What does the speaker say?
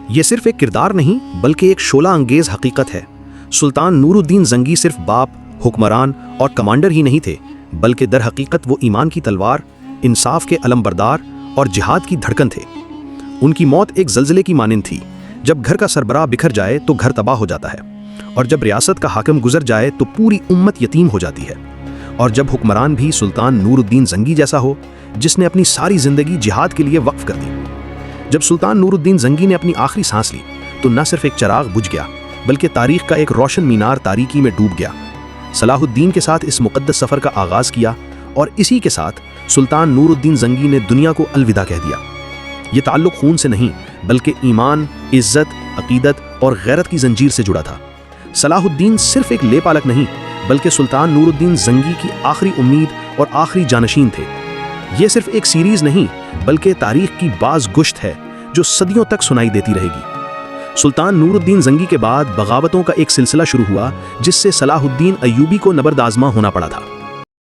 یہ صرف ایک کردار نہیں بلکہ ایک شعلہ انگیز حقیقت ہے۔ سلطان نور الدین زنگی صرف باپ، حکمران اور کمانڈر ہی نہیں تھے، بلکہ در حقیقت وہ ایمان کی تلوار، انصاف کے علمبردار اور جہاد کی دھڑکن تھے۔ ان کی موت ایک زلزلے کی مانند تھی۔ جب گھر کا سربراہ بکھر جائے تو گھر تباہ ہو جاتا ہے، اور جب ریاست کا حاکم گزر جائے تو پوری امت یتیم ہو جاتی ہے۔ اور جب حکمران بھی سلطان نور الدین زنگی جیسا ہو، جس نے اپنی ساری زندگی جہاد کے لیے وقف کر دی۔ جب سلطان نور الدین زنگی نے اپنی آخری سانس لی تو نہ صرف ایک چراغ بجھ گیا بلکہ تاریخ کا ایک روشن مینار تاریکی میں ڈوب گیا۔ صلاح الدین کے ساتھ اس مقدس سفر کا آغاز کیا، اور اسی کے ساتھ سلطان نور الدین زنگی نے دنیا کو الوداع کہہ دیا۔ یہ تعلق خون سے نہیں بلکہ ایمان، عزت، عقیدت اور غیرت کی زنجیر سے جڑا تھا۔ صلاح الدین صرف ایک لے پالک نہیں بلکہ سلطان نور الدین زنگی کی آخری امید اور آخری جانشین تھے۔ یہ صرف ایک سیریز نہیں بلکہ تاریخ کی باز گشت ہے جو صدیوں تک سنائی دیتی رہے گی۔ سلطان نور الدین زنگی کے بعد بغاوتوں کا ایک سلسلہ شروع ہوا جس سے صلاح الدین ایوبی کو نبرد آزما ہونا پڑا تھا۔